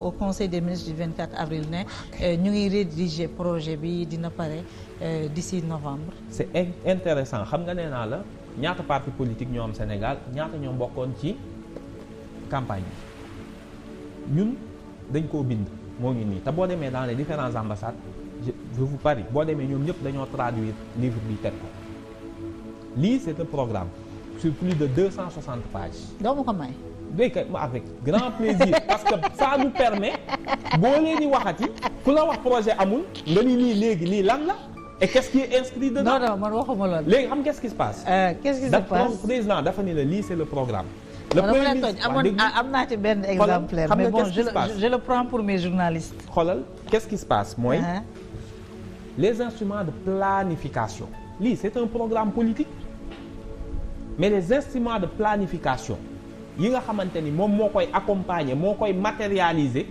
au conseil des ministres du 24 avril ne ñu ngi rédiger projet bi dina pare d'ici novembre. c'est intéressant xam nga nee naa la ñaata parti politique ñoo am Sénégal ñaata ñoo bokkoon ci campagne bi ñun dañ koo bind moo ngi nii te boo demee dans les différentes ambassades je vous parie boo demee ñoom ñëpp dañoo traduire livre bi teg ko lii c'est un programme sur plus de 260 pages. doo ma ko may. béykat avec grand plaisir parce que ça nous permet boo leen di waxati ku la wax projet amul nga ni lii léegi lii lan la et qu'est-ce qui est inscrit dedans. non man waxuma loolu. léegi xam qu'est-ce qui se passe. qu'est-ce qui se passe président dafa ni la lii c'est le programme. le premier ministre am naa ci benn exemplaire mais bon je le prends pour mes journalistes. xoolal qu'est-ce qui se passe mooy. les instruments de planification. lii c'est un programme politique mais les instruments de planification yi nga xamante ni moom moo koy accompagner moo koy matérialiser.